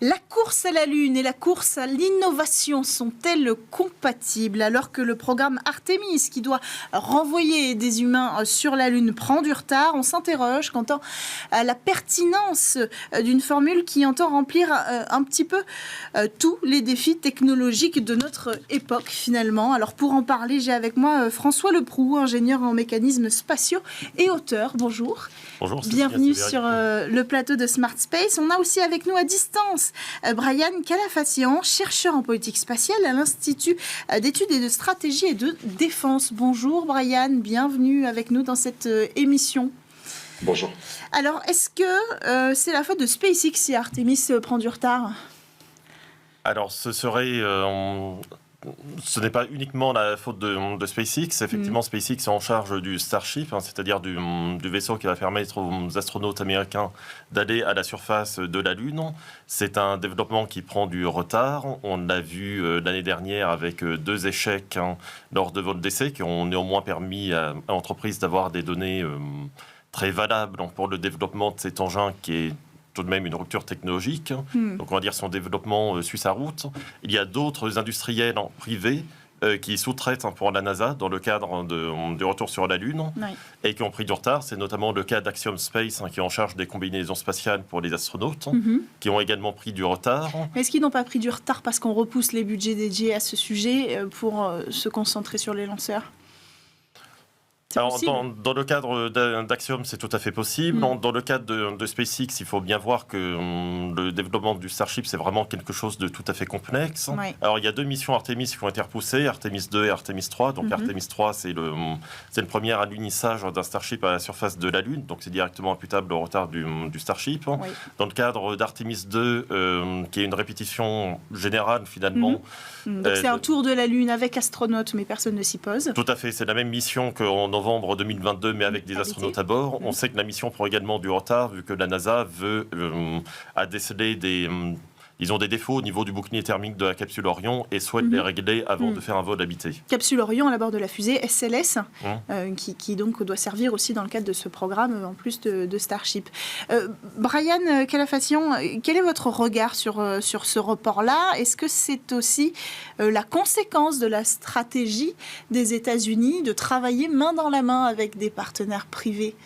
La course à la Lune et la course à l'innovation sont-elles compatibles alors que le programme Artemis, qui doit renvoyer des humains sur la Lune, prend du retard? On s'interroge quant à la pertinence d'une formule qui entend remplir un petit peu tous les défis technologiques de notre époque finalement. Alors pour en parler, j'ai avec moi François Leproux, ingénieur en mécanismes spatiaux et auteur. Bonjour. Bonjour. Bienvenue sur le plateau de Smart Space. On a aussi avec nous à distance Brian Calafassian, chercheur en politique spatiale à l'Institut d'études et de stratégie et de défense. Bonjour Brian, bienvenue avec nous dans cette émission. Bonjour. Alors, est-ce que c'est la faute de SpaceX si Artemis prend du retard ? Alors, ce n'est pas uniquement la faute de SpaceX. Effectivement, SpaceX est en charge du Starship, c'est-à-dire du vaisseau qui va permettre aux astronautes américains d'aller à la surface de la Lune. C'est un développement qui prend du retard. On l'a vu l'année dernière avec 2 échecs lors de vols d'essai qui ont néanmoins permis à l'entreprise d'avoir des données très valables pour le développement de cet engin qui est tout de même une rupture technologique. Donc on va dire son développement suit sa route. Il y a d'autres industriels privés qui sous-traitent pour la NASA dans le cadre du retour sur la Lune et qui ont pris du retard. C'est notamment le cas d'Axiom Space qui est en charge des combinaisons spatiales pour les astronautes, qui ont également pris du retard. Mais est-ce qu'ils n'ont pas pris du retard parce qu'on repousse les budgets dédiés à ce sujet pour se concentrer sur les lanceurs ? Alors, dans le cadre d'Axiom, c'est tout à fait possible. Dans le cadre de SpaceX, il faut bien voir que le développement du Starship, c'est vraiment quelque chose de tout à fait complexe. Alors, il y a 2 missions Artemis qui ont été repoussées, Artemis 2 et Artemis 3. Donc, Artemis 3, c'est le premier alunissage d'un Starship à la surface de la Lune. Donc, c'est directement imputable au retard du Starship. Dans le cadre d'Artemis 2, qui est une répétition générale, finalement. Donc, c'est un tour de la Lune avec astronautes, mais personne ne s'y pose. Tout à fait. C'est la même mission qu'en novembre 2022, mais avec des astronautes à bord. On sait que la mission prend également du retard, vu que la NASA a décelé ils ont des défauts au niveau du bouclier thermique de la capsule Orion et souhaitent les régler avant de faire un vol habité. Capsule Orion à bord de la fusée SLS, qui donc doit servir aussi dans le cadre de ce programme, en plus de Starship. Brian Calafassian, quel est votre regard sur ce report-là ? Est-ce que c'est aussi la conséquence de la stratégie des États-Unis de travailler main dans la main avec des partenaires privés ?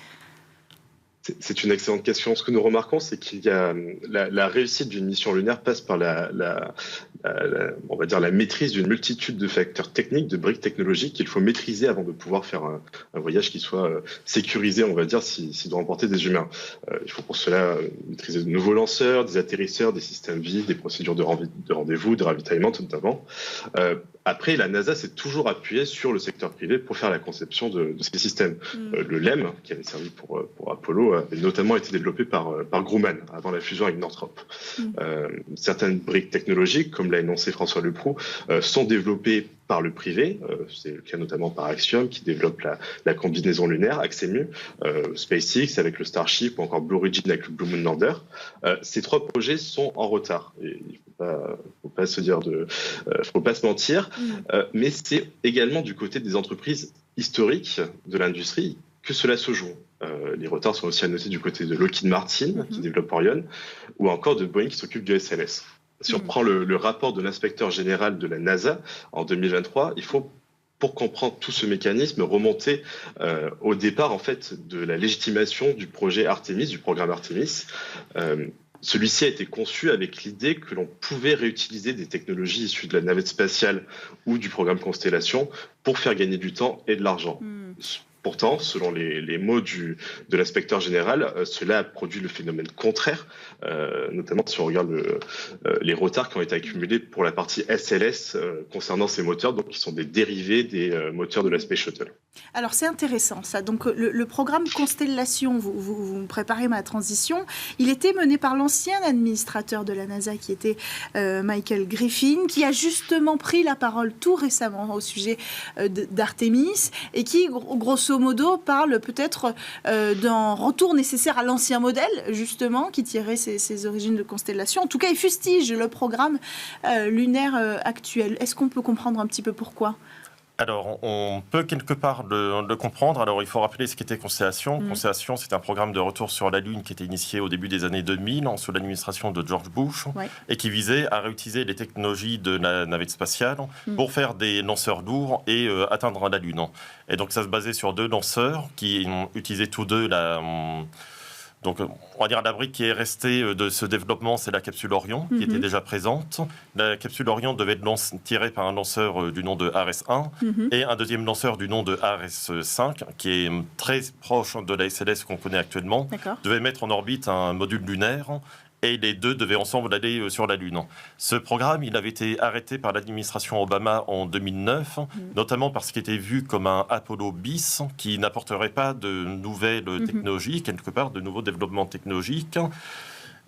C'est une excellente question. Ce que nous remarquons, c'est qu'il y a la réussite d'une mission lunaire passe par on va dire la maîtrise d'une multitude de facteurs techniques, de briques technologiques qu'il faut maîtriser avant de pouvoir faire un voyage qui soit sécurisé, on va dire, s'il doit emporter des humains. Il faut pour cela maîtriser de nouveaux lanceurs, des atterrisseurs, des systèmes vides, des procédures de rendez-vous, de ravitaillement notamment. Après, la NASA s'est toujours appuyée sur le secteur privé pour faire la conception de ces systèmes. Le LEM, qui avait servi pour Apollo, avait notamment été développé par Grumman avant la fusion avec Northrop. Certaines briques technologiques, comme l'a énoncé François Leproux, sont développées par le privé. C'est le cas notamment par Axiom, qui développe la combinaison lunaire, Axemu, SpaceX avec le Starship ou encore Blue Origin avec le Blue Moon Lander. Ces 3 projets sont en retard. Et il faut pas se mentir. Mais c'est également du côté des entreprises historiques de l'industrie que cela se joue. Les retards sont aussi à noter du côté de Lockheed Martin, qui développe Orion, ou encore de Boeing, qui s'occupe du SLS. Si on prend le rapport de l'inspecteur général de la NASA en 2023, il faut, pour comprendre tout ce mécanisme, remonter au départ en fait de la légitimation du projet Artemis, du programme Artemis. Celui-ci a été conçu avec l'idée que l'on pouvait réutiliser des technologies issues de la navette spatiale ou du programme Constellation pour faire gagner du temps et de l'argent. Pourtant, selon les mots de l'inspecteur général, cela a produit le phénomène contraire, notamment si on regarde les retards qui ont été accumulés pour la partie SLS concernant ces moteurs, donc qui sont des dérivés des moteurs de la Space Shuttle. Alors c'est intéressant ça. Donc le programme Constellation, vous préparez ma transition, il était mené par l'ancien administrateur de la NASA qui était Michael Griffin, qui a justement pris la parole tout récemment au sujet d'Artemis et qui grosso modo parle peut-être d'un retour nécessaire à l'ancien modèle justement qui tirait ses origines de Constellation. En tout cas il fustige le programme lunaire actuel. Est-ce qu'on peut comprendre un petit peu pourquoi ? Alors, on peut quelque part le comprendre. Alors, il faut rappeler ce qu'était Constellation. Constellation, c'est un programme de retour sur la Lune qui était initié au début des années 2000, sous l'administration de George Bush, et qui visait à réutiliser les technologies de la navette spatiale pour faire des lanceurs lourds et atteindre la Lune. Et donc, ça se basait sur 2 lanceurs qui utilisaient tous deux Donc, on va dire la brique qui est restée de ce développement, c'est la capsule Orion, qui était déjà présente. La capsule Orion devait être tirée par un lanceur du nom de Ares-1 et un deuxième lanceur du nom de Ares-5, qui est très proche de la SLS qu'on connaît actuellement, devait mettre en orbite un module lunaire. Et les 2 devaient ensemble aller sur la Lune. Ce programme, il avait été arrêté par l'administration Obama en 2009, notamment parce qu'il était vu comme un Apollo bis qui n'apporterait pas de nouvelles technologies, quelque part de nouveaux développements technologiques.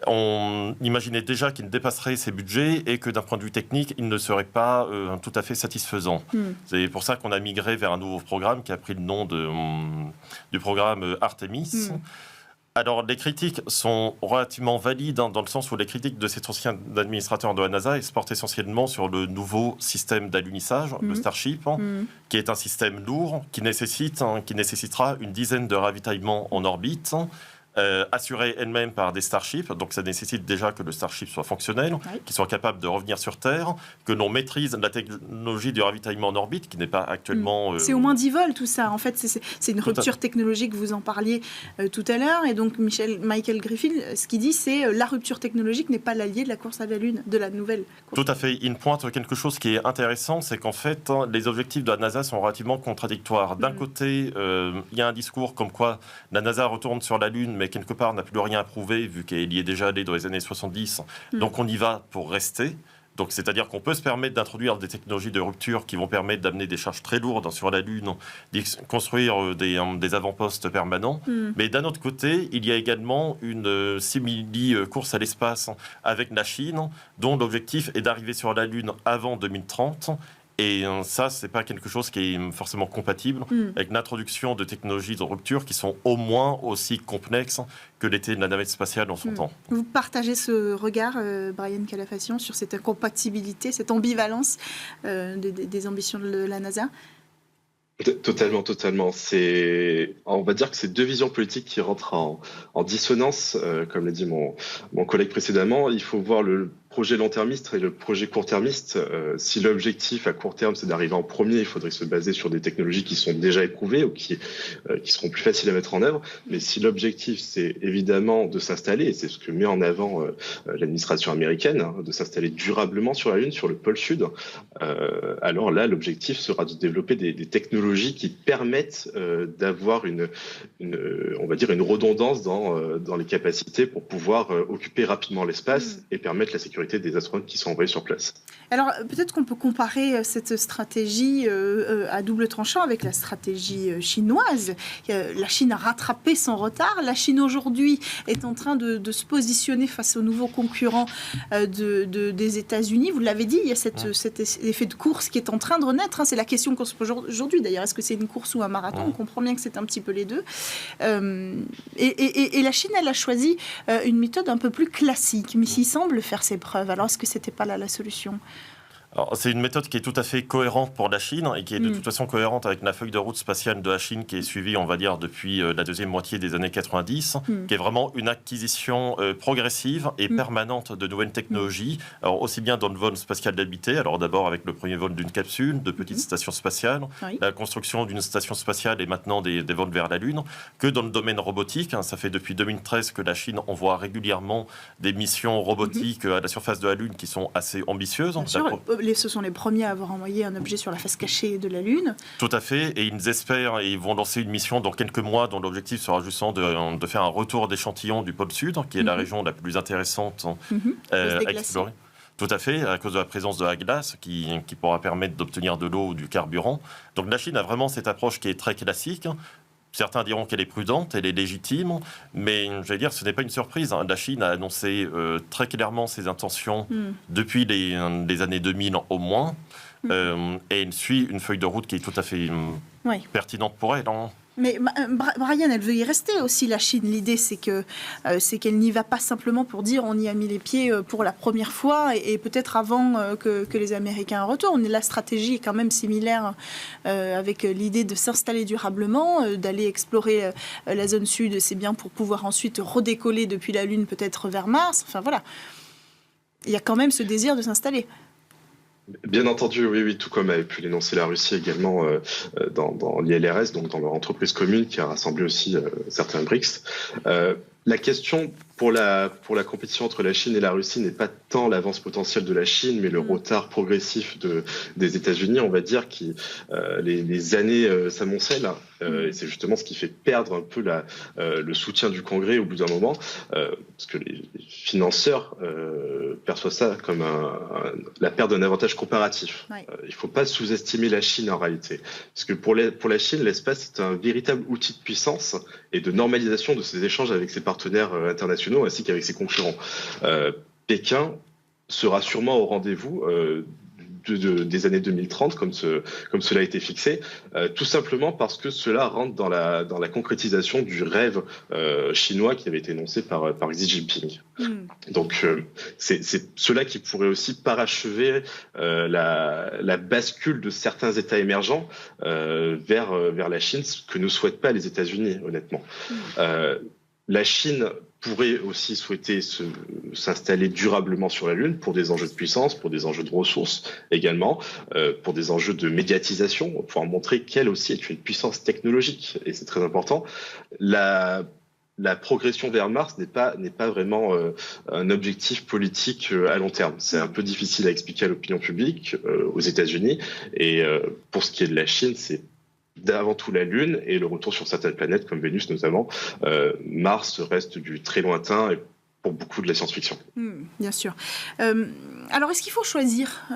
On imaginait déjà qu'il dépasserait ses budgets et que d'un point de vue technique, il ne serait pas tout à fait satisfaisant. C'est pour ça qu'on a migré vers un nouveau programme qui a pris le nom du programme Artemis. Alors, les critiques sont relativement valides dans le sens où les critiques de cet ancien administrateur de la NASA se portent essentiellement sur le nouveau système d'alunissage, le Starship, qui est un système lourd qui nécessitera une dizaine de ravitaillements en orbite, assurée elle-même par des Starships. Donc ça nécessite déjà que le Starship soit fonctionnel, qu'il soit capable de revenir sur Terre, que l'on maîtrise la technologie du ravitaillement en orbite, qui n'est pas actuellement... C'est au moins 10 vols tout ça. En fait, c'est une rupture technologique, vous en parliez tout à l'heure. Et donc Michael Griffin, ce qu'il dit, c'est la rupture technologique n'est pas l'allié de la course à la Lune, de la nouvelle course. Tout à fait. Il pointe quelque chose qui est intéressant, c'est qu'en fait, les objectifs de la NASA sont relativement contradictoires. D'un côté, il y a un discours comme quoi la NASA retourne sur la Lune, mais quelque part n'a plus rien à prouver vu qu'elle y est déjà allée dans les années 70. Donc on y va pour rester. Donc c'est-à-dire qu'on peut se permettre d'introduire des technologies de rupture qui vont permettre d'amener des charges très lourdes sur la Lune, de construire des avant-postes permanents. Mais d'un autre côté, il y a également une simili-course à l'espace avec la Chine, dont l'objectif est d'arriver sur la Lune avant 2030. Et ça, ce n'est pas quelque chose qui est forcément compatible avec l'introduction de technologies de rupture qui sont au moins aussi complexes que l'était la navette spatiale en son temps. Vous partagez ce regard, Brian Calafation, sur cette incompatibilité, cette ambivalence des ambitions de la NASA ? Totalement. On va dire que c'est 2 visions politiques qui rentrent en dissonance. Comme l'a dit mon collègue précédemment, il faut voir le projet long-termiste et le projet court-termiste. Si l'objectif à court terme, c'est d'arriver en premier, il faudrait se baser sur des technologies qui sont déjà éprouvées ou qui seront plus faciles à mettre en œuvre. Mais si l'objectif, c'est évidemment de s'installer, et c'est ce que met en avant l'administration américaine, de s'installer durablement sur la Lune, sur le pôle sud, alors là, l'objectif sera de développer des technologies qui permettent d'avoir on va dire une redondance dans les capacités pour pouvoir occuper rapidement l'espace et permettre la sécurité des astronautes qui sont envoyés sur place. Alors, peut-être qu'on peut comparer cette stratégie à double tranchant avec la stratégie chinoise. La Chine a rattrapé son retard. La Chine, aujourd'hui, est en train de se positionner face aux nouveaux concurrents des États-Unis. Vous l'avez dit, il y a cet effet de course qui est en train de renaître. C'est la question qu'on se pose aujourd'hui. D'ailleurs, est-ce que c'est une course ou un marathon ? On comprend bien que c'est un petit peu les deux. Et la Chine, elle a choisi une méthode un peu plus classique, mais s'il semble faire ses preuves. Alors, est-ce que ce n'était pas là la solution ? Alors, c'est une méthode qui est tout à fait cohérente pour la Chine et qui est de toute façon cohérente avec la feuille de route spatiale de la Chine qui est suivie, on va dire, depuis la deuxième moitié des années 90, qui est vraiment une acquisition progressive et permanente de nouvelles technologies, alors aussi bien dans le vol spatial habité, alors d'abord avec le premier vol d'une capsule, de petites stations spatiales, la construction d'une station spatiale et maintenant des vols vers la Lune, que dans le domaine robotique. Ça fait depuis 2013 que la Chine envoie régulièrement des missions robotiques à la surface de la Lune qui sont assez ambitieuses. Ce sont les premiers à avoir envoyé un objet sur la face cachée de la Lune. Tout à fait, et ils espèrent, et ils vont lancer une mission dans quelques mois dont l'objectif sera justement de faire un retour d'échantillons du pôle Sud, qui est la région la plus intéressante à explorer. Tout à fait, à cause de la présence de la glace qui pourra permettre d'obtenir de l'eau ou du carburant. Donc la Chine a vraiment cette approche qui est très classique. Certains diront qu'elle est prudente, elle est légitime, mais j'allais dire, ce n'est pas une surprise. La Chine a annoncé très clairement ses intentions depuis les années 2000 au moins, et elle suit une feuille de route qui est tout à fait pertinente pour elle. Mais Brian, elle veut y rester aussi, la Chine. L'idée, c'est qu'elle n'y va pas simplement pour dire on y a mis les pieds pour la première fois et peut-être avant que les Américains retournent. La stratégie est quand même similaire avec l'idée de s'installer durablement, d'aller explorer la zone sud, c'est bien pour pouvoir ensuite redécoller depuis la Lune peut-être vers Mars. Enfin voilà, il y a quand même ce désir de s'installer. Bien entendu, oui, tout comme avait pu l'énoncer la Russie également dans l'ILRS, donc dans leur entreprise commune qui a rassemblé aussi certains BRICS. La question pour la compétition entre la Chine et la Russie n'est pas tant l'avance potentielle de la Chine, mais le retard progressif des États-Unis, on va dire, qui les années s'amoncellent. Et c'est justement ce qui fait perdre un peu le soutien du Congrès au bout d'un moment, parce que les financeurs perçoivent ça comme la perte d'un avantage comparatif. Ouais. Il ne faut pas sous-estimer la Chine en réalité, parce que pour la Chine, l'espace est un véritable outil de puissance et de normalisation de ses échanges avec ses partenaires internationaux ainsi qu'avec ses concurrents. Pékin sera sûrement au rendez-vous des années 2030, comme cela a été fixé, tout simplement parce que cela rentre dans la concrétisation du rêve chinois qui avait été énoncé par Xi Jinping. Donc, c'est cela qui pourrait aussi parachever la bascule de certains États émergents vers la Chine, ce que ne souhaitent pas les États-Unis, honnêtement. La Chine pourrait aussi souhaiter s'installer durablement sur la Lune pour des enjeux de puissance, pour des enjeux de ressources également, pour des enjeux de médiatisation, pour pouvoir montrer qu'elle aussi est une puissance technologique. Et c'est très important. La progression vers Mars n'est pas vraiment un objectif politique à long terme. C'est un peu difficile à expliquer à l'opinion publique aux États-Unis. Et pour ce qui est de la Chine, c'est d'avant tout la Lune et le retour sur certaines planètes comme Vénus notamment. Mars reste du très lointain et pour beaucoup de la science-fiction. Bien sûr. Alors, est-ce qu'il faut choisir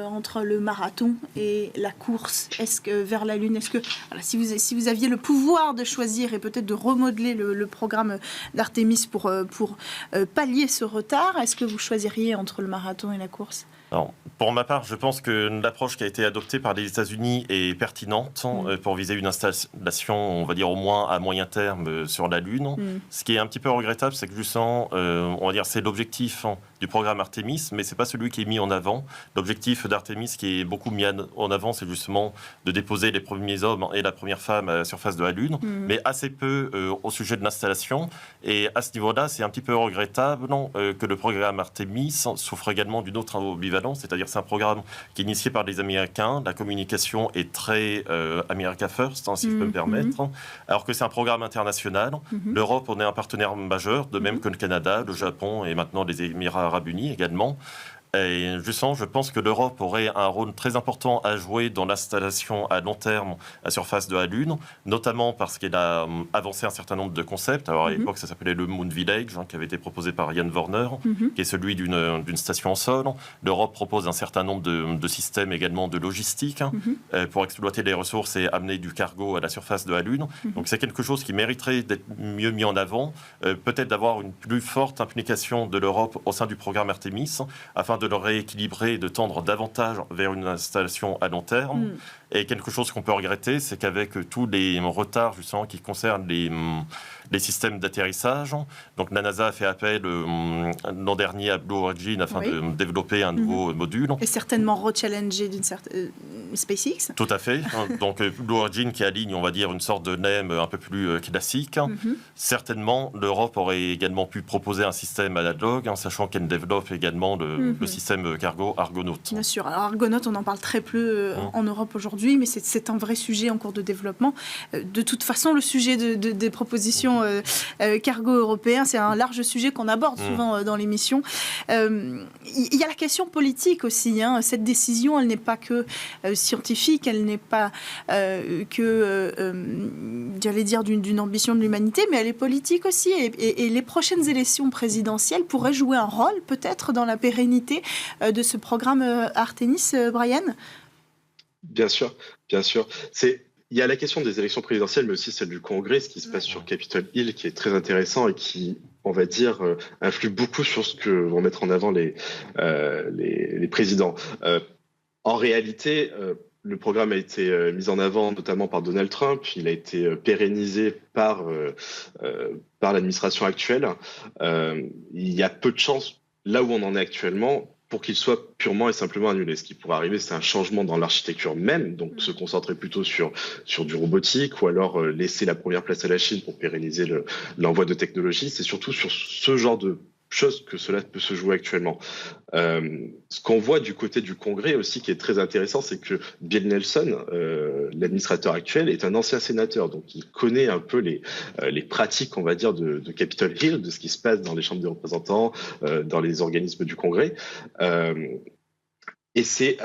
entre le marathon et la course vers la Lune? Est-ce que, voilà, si vous aviez le pouvoir de choisir et peut-être de remodeler le programme d'Artemis pour pallier ce retard, est-ce que vous choisiriez entre le marathon et la course? Alors, pour ma part, je pense que l'approche qui a été adoptée par les États-Unis est pertinente pour viser une installation, on va dire au moins à moyen terme, sur la Lune. Ce qui est un petit peu regrettable, c'est que justement, on va dire, c'est l'objectif du programme Artemis, mais c'est pas celui qui est mis en avant. L'objectif d'Artemis qui est beaucoup mis en avant, c'est justement de déposer les premiers hommes et la première femme à la surface de la Lune, mais assez peu au sujet de l'installation. Et à ce niveau-là, c'est un petit peu regrettable que le programme Artemis souffre également d'une autre ambivalence. C'est-à-dire c'est un programme qui est initié par les Américains. La communication est très America First, si je peux me permettre. Alors que c'est un programme international. L'Europe, on est un partenaire majeur, de même que le Canada, le Japon et maintenant les Émirats arabes unis également. Et justement, je pense que l'Europe aurait un rôle très important à jouer dans l'installation à long terme à la surface de la Lune, notamment parce qu'elle a avancé un certain nombre de concepts. Alors à l'époque, ça s'appelait le Moon Village, qui avait été proposé par Ian Warner, qui est celui d'une station en sol. L'Europe propose un certain nombre de systèmes également de logistique pour exploiter les ressources et amener du cargo à la surface de la Lune. Donc c'est quelque chose qui mériterait d'être mieux mis en avant, peut-être d'avoir une plus forte implication de l'Europe au sein du programme Artemis, afin de le rééquilibrer et de tendre davantage vers une installation à long terme. Et quelque chose qu'on peut regretter, c'est qu'avec tous les retards justement qui concernent les systèmes d'atterrissage, donc la NASA a fait appel l'an dernier à Blue Origin afin de développer un nouveau module. Et certainement re-challenger d'une certaine SpaceX. Tout à fait. Donc Blue Origin qui aligne, on va dire, une sorte de NEM un peu plus classique. Certainement, l'Europe aurait également pu proposer un système analogue, sachant qu'elle développe également le système cargo Argonaut. Bien sûr. Alors Argonaut, on en parle très peu en Europe aujourd'hui, mais c'est un vrai sujet en cours de développement. De toute façon, le sujet des propositions cargo européen, c'est un large sujet qu'on aborde souvent dans l'émission. Il y a la question politique aussi. Cette décision, elle n'est pas que scientifique, elle n'est pas j'allais dire, d'une ambition de l'humanité, mais elle est politique aussi. Et les prochaines élections présidentielles pourraient jouer un rôle, peut-être, dans la pérennité de ce programme Artemis, Brian ? Bien sûr. Il y a la question des élections présidentielles, mais aussi celle du Congrès, ce qui se passe sur Capitol Hill, qui est très intéressant et qui, on va dire, influe beaucoup sur ce que vont mettre en avant les présidents. En réalité, le programme a été mis en avant notamment par Donald Trump. Il a été pérennisé par l'administration actuelle. Il y a peu de chances, là où on en est actuellement, pour qu'il soit purement et simplement annulé. Ce qui pourrait arriver, c'est un changement dans l'architecture même, donc se concentrer plutôt sur du robotique, ou alors laisser la première place à la Chine pour pérenniser l'envoi de technologies. C'est surtout sur ce genre de choses que cela peut se jouer actuellement. Ce qu'on voit du côté du Congrès aussi, qui est très intéressant, c'est que Bill Nelson, l'administrateur actuel, est un ancien sénateur, donc il connaît un peu les pratiques, on va dire, de Capitol Hill, de ce qui se passe dans les chambres des représentants, dans les organismes du Congrès. Et c'est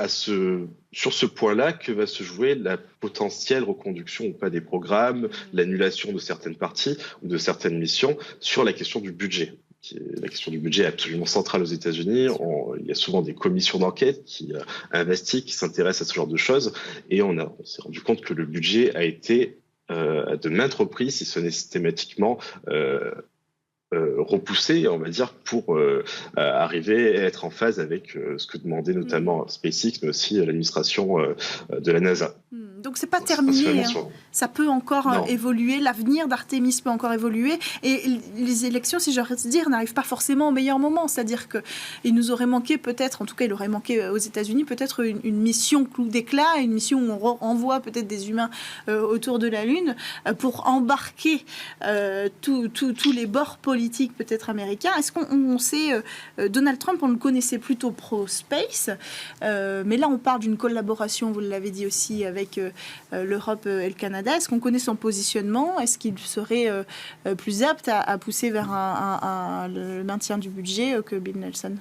sur ce point-là que va se jouer la potentielle reconduction ou pas des programmes, l'annulation de certaines parties ou de certaines missions sur la question du budget. La question du budget est absolument centrale aux États-Unis. Il y a souvent des commissions d'enquête qui investiguent, qui s'intéressent à ce genre de choses. Et on s'est rendu compte que le budget a été à de maintes reprises, si ce n'est systématiquement, repoussé, on va dire, pour arriver à être en phase avec ce que demandait notamment SpaceX, mais aussi l'administration de la NASA. Donc c'est pas terminé, hein. Ça peut encore évoluer, l'avenir d'Artemis peut encore évoluer, et les élections, si j'ose dire, n'arrivent pas forcément au meilleur moment, c'est-à-dire qu'il nous aurait manqué peut-être, en tout cas il aurait manqué aux États-Unis peut-être une mission clou d'éclat, une mission où on envoie peut-être des humains autour de la Lune pour embarquer tous les bords politiques peut-être américains. Est-ce qu'on sait, Donald Trump, on le connaissait plutôt pro-space, mais là on parle d'une collaboration, vous l'avez dit aussi, avec l'Europe et le Canada. Est-ce qu'on connaît son positionnement? Est-ce qu'il serait plus apte à pousser vers le maintien du budget que Bill Nelson?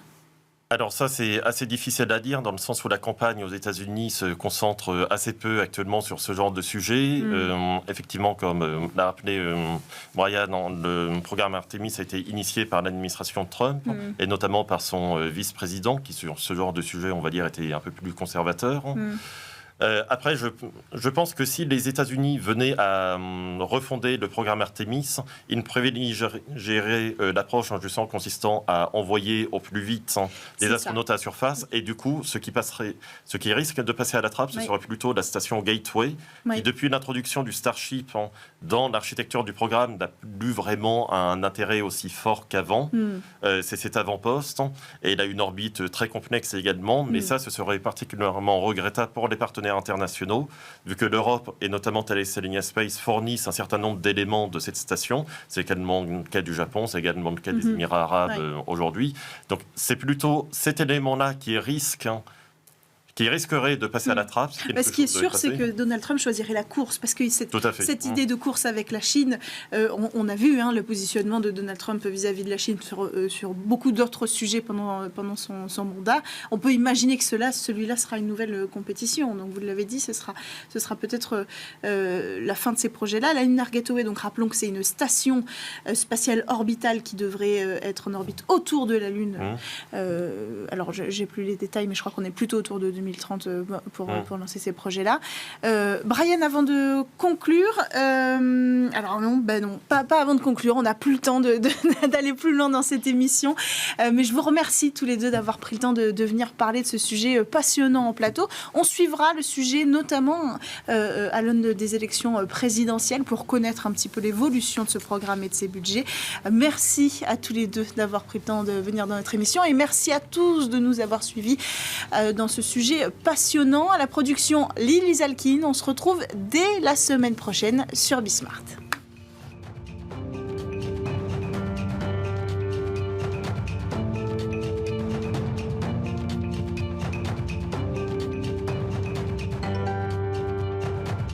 Alors ça, c'est assez difficile à dire, dans le sens où la campagne aux États-Unis se concentre assez peu actuellement sur ce genre de sujet. Effectivement, comme l'a rappelé Brian, le programme Artemis a été initié par l'administration Trump, et notamment par son vice-président, qui sur ce genre de sujet, on va dire, était un peu plus conservateur. Après, je pense que si les États-Unis venaient à refonder le programme Artemis, ils privilégieraient l'approche en justement consistant à envoyer au plus vite des astronautes à la surface. Et du coup, ce qui risque de passer à la trappe, ce serait plutôt la station Gateway, qui depuis l'introduction du Starship dans l'architecture du programme n'a plus vraiment un intérêt aussi fort qu'avant. C'est cet avant-poste, et il a une orbite très complexe également, mais ça, ce serait particulièrement regrettable pour les partenaires internationaux, vu que l'Europe et notamment Thales Alenia Space fournissent un certain nombre d'éléments de cette station. C'est également le cas du Japon, c'est également le cas des Émirats arabes aujourd'hui. Donc c'est plutôt cet élément-là qui risquerait de passer à la trappe. Ce qui est sûr, c'est que Donald Trump choisirait la course, parce que cette idée de course avec la Chine, on a vu le positionnement de Donald Trump vis-à-vis de la Chine sur beaucoup d'autres sujets pendant son mandat. On peut imaginer que celui-là sera une nouvelle compétition. Donc vous l'avez dit, ce sera peut-être la fin de ces projets-là. La Lunar Gateway, donc rappelons que c'est une station spatiale orbitale qui devrait être en orbite autour de la Lune. Alors j'ai plus les détails, mais je crois qu'on est plutôt autour de 2030 pour lancer ces projets-là. Brian, avant de conclure, alors non, pas avant de conclure, on n'a plus le temps d'aller plus loin dans cette émission, mais je vous remercie tous les deux d'avoir pris le temps de venir parler de ce sujet passionnant en plateau. On suivra le sujet notamment à l'aune des élections présidentielles pour connaître un petit peu l'évolution de ce programme et de ses budgets. Merci à tous les deux d'avoir pris le temps de venir dans notre émission, et merci à tous de nous avoir suivis dans ce sujet passionnant. À la production, Lily Zalkin. On se retrouve dès la semaine prochaine sur Bismart.